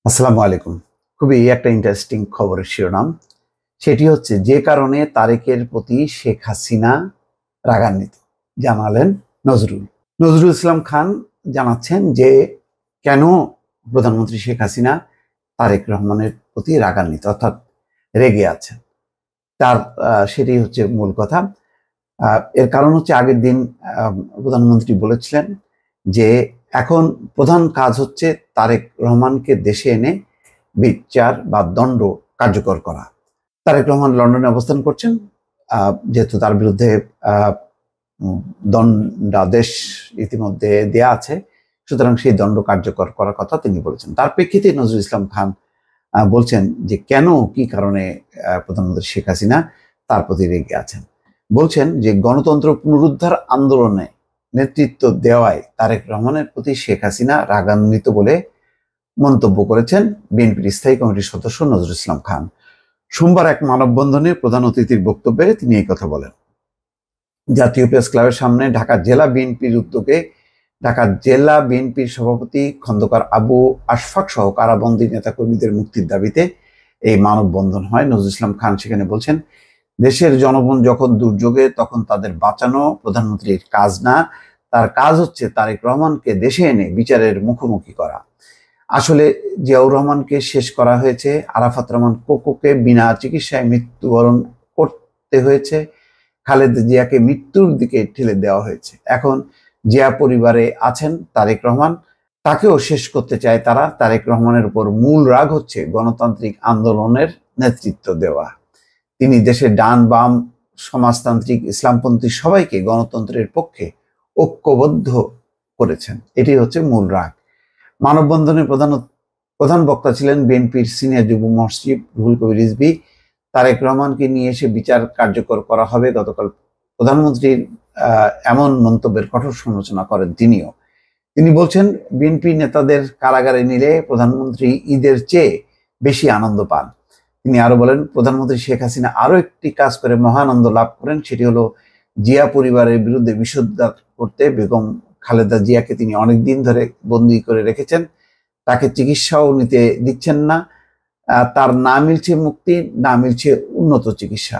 আসসালামু আলাইকুম। খুবই একটা ইন্টারেস্টিং খবরের শিরোনাম। সেটি হচ্ছে যে কারণে তারেকের প্রতি শেখ হাসিনা রাগান্বিত, জানালেন নজরুল। নজরুল ইসলাম খান জানাচ্ছেন যে কেন প্রধানমন্ত্রী শেখ হাসিনা তারেক রহমানের প্রতি রাগান্বিত অর্থাৎ রেগে আছেন। তার সেটি হচ্ছে মূল কথা। এর কারণ হচ্ছে আগের দিন প্রধানমন্ত্রী বলেছিলেন যে এখন প্রধান কাজ হচ্ছে তারেক রহমানকে দেশে এনে বিচার বা দণ্ড কার্যকর করা। তারেক রহমান লন্ডনে অবস্থান করছেন, যেহেতু তার বিরুদ্ধে দণ্ডাদেশ ইতিমধ্যে দেয়া আছে, সুতরাং সেই দণ্ড কার্যকর করার কথা তিনি বলেছেন। তার প্রেক্ষিতে নজরুল ইসলাম খান বলছেন যে কেন, কি কারণে প্রধানমন্ত্রী শেখ হাসিনা তার প্রতি রেগে আছেন। বলছেন যে গণতন্ত্র পুনরুদ্ধার আন্দোলনে নেতৃত্ব দেওয়ায় তারেক রহমানের প্রতি শেখ হাসিনা রাগান্বিত বলে মন্তব্য করেছেন বিএনপির স্থায়ী কমিটির সদস্য নজরুল ইসলাম খান। সোমবার এক মানববন্ধনে প্রধান অতিথির বক্তব্যে তিনি এই কথা বলেন। জাতীয় প্রেস ক্লাবের সামনে ঢাকা জেলা বিএনপির উদ্যোগে ঢাকা জেলা বিএনপির সভাপতি খন্দকার আবু আশফাক সহ কারাবন্দী নেতাকর্মীদের মুক্তির দাবিতে এই মানববন্ধন হয়। নজরুল ইসলাম খান সেখানে বলছেন, দেশের জনগণ যখন দুর্যোগে তখন তাদের বাঁচানো প্রধানমন্ত্রীর কাজ না, তার কাজ হচ্ছে তারেক রহমানকে দেশে এনে বিচারের মুখোমুখি করা। আসলে জিয়াউর রহমানকে শেষ করা হয়েছে, আরাফাত রহমান কোকোকে বিনা চিকিৎসায় মৃত্যুবরণ করতে হয়েছে, খালেদা জিয়াকে মৃত্যুর দিকে ঠেলে দেওয়া হয়েছে। এখন জিয়া পরিবারে আছেন তারেক রহমান, তাকেও শেষ করতে চায় তারা। তারেক রহমানের উপর মূল রাগ হচ্ছে গণতান্ত্রিক আন্দোলনের নেতৃত্ব দেওয়া। তিনি দেশের ডান বাম সমাজতান্ত্রিক ইসলামপন্থী সবাইকে গণতন্ত্রের পক্ষে ঐক্যবদ্ধ করেছেন, এটি হচ্ছে মূল রাগ। মানববন্ধনে প্রধান বক্তা ছিলেন বিএনপির সিনিয়র যুব মহাসচিব রুহুল কবির রিজভী। তারেক রহমানকে নিয়ে এসে বিচার কার্যকর করা হবে। গতকাল প্রধানমন্ত্রীর এমন মন্তব্যের কঠোর সমালোচনা করেন তিনি বলছেন, বিএনপি নেতাদের কারাগারে নিলে প্রধানমন্ত্রী ঈদের চেয়ে বেশি আনন্দ পান। তিনি আরো বলেন, প্রধানমন্ত্রী শেখ হাসিনা আরো একটি কাজ করে মহানন্দ লাভ করেন, সেটি হলো জিয়া পরিবারের বিরুদ্ধে বিষোদ্গার করতে। বেগম খালেদা জিয়াকে তিনি অনেকদিন ধরে বন্দী করে রেখেছেন, তাকে চিকিৎসাও নিতে দিচ্ছেন না। তার না মিলছে মুক্তি, না মিলছে উন্নত চিকিৎসা।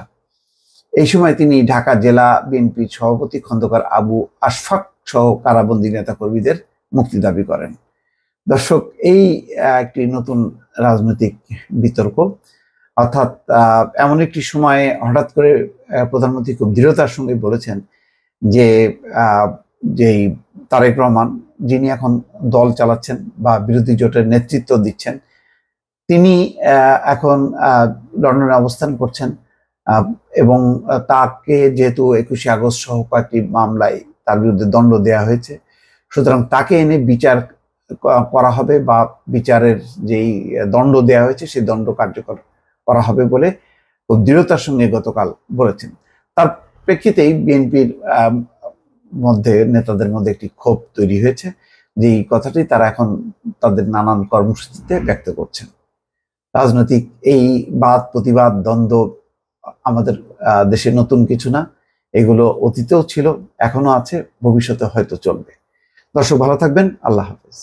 এই সময় তিনি ঢাকা জেলা বিএনপির সভাপতি খন্দকার আবু আশফাক সহ কারাবন্দী নেতাকর্মীদের মুক্তি দাবি করেন। দর্শক, এই একটি নতুন রাজনৈতিক বিতর্ক, অর্থাৎ এমন একটি সময়ে হঠাৎ করে প্রধানমন্ত্রী খুব দৃঢ়তার সঙ্গে বলেছেন যে যেই তারেক রহমান, যিনি এখন দল চালাচ্ছেন বা বিরোধী জোটের নেতৃত্ব দিচ্ছেন, তিনি এখন লন্ডনে অবস্থান করছেন এবং তাকে যেহেতু 21শে আগস্ট সহ কয়েকটি মামলায় তার বিরুদ্ধে দণ্ড দেওয়া হয়েছে, সুতরাং তাকে এনে বিচার করা হবে বা বিচারের যেই দণ্ড দেওয়া হয়েছে সেই দণ্ড কার্যকর করা হবে বলে খুব দৃঢ়তার সঙ্গে গতকাল বলেছেন। তার প্রেক্ষিতেই বিএনপির মধ্যে নেতাদের মধ্যে একটি ক্ষোভ তৈরি হয়েছে, যেই কথাটি তারা এখন তাদের নানান কর্মসূচিতে ব্যক্ত করছেন। রাজনৈতিক এই বাদ প্রতিবাদ দ্বন্দ্ব আমাদের দেশে নতুন কিছু না, এগুলো অতীতেও ছিল, এখনো আছে, ভবিষ্যতে হয়তো চলবে। দর্শক, ভালো থাকবেন। আল্লাহ হাফেজ।